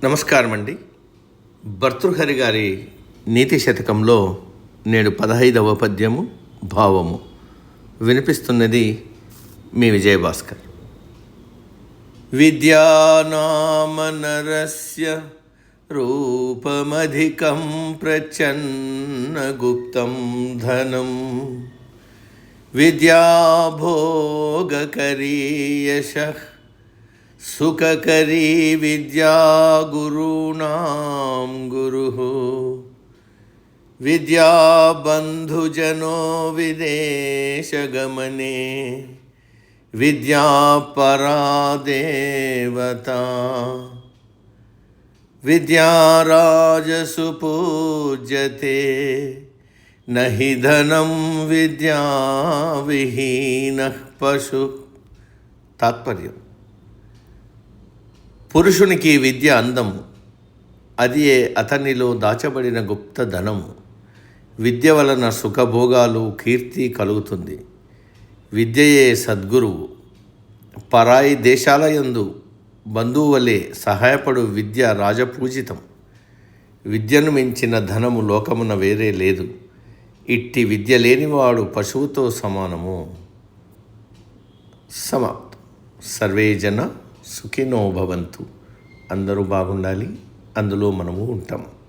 నమస్కారం అండి. భర్తృహరి గారి నీతి శతకంలో నేడు 15వ పద్యము భావము వినిపిస్తున్నది మీ విజయభాస్కర్. విద్యానామ నరస్య రూపమధికం ప్రచన్న గుప్తం ధనం విద్యాభోగకరీ యశః సుఖకరీ విద్యా గురూణాం గురుః విద్యా బంధుజనో విదేశగమనే విద్యా పరా దేవతా విద్యా రాజసు పూజ్యతే నహి ధనం విద్యా విహీనః పశు. తాత్పర్యం: పురుషునికి విద్య అందము, అది అతనిలో దాచబడిన గుప్త ధనము. విద్య వలన సుఖభోగాలు, కీర్తి కలుగుతుంది. విద్యయే సద్గురువు. పరాయి దేశాలయందు బంధువు వలె సహాయపడు విద్య రాజపూజితం. విద్యను మించిన ధనము లోకమున వేరే లేదు. ఇట్టి విద్య లేనివాడు పశువుతో సమానము. సమాప్తం. సర్వే జన సుఖినో భవంతు. అందరూ బాగుండాలి, అందులో మనము ఉంటాం.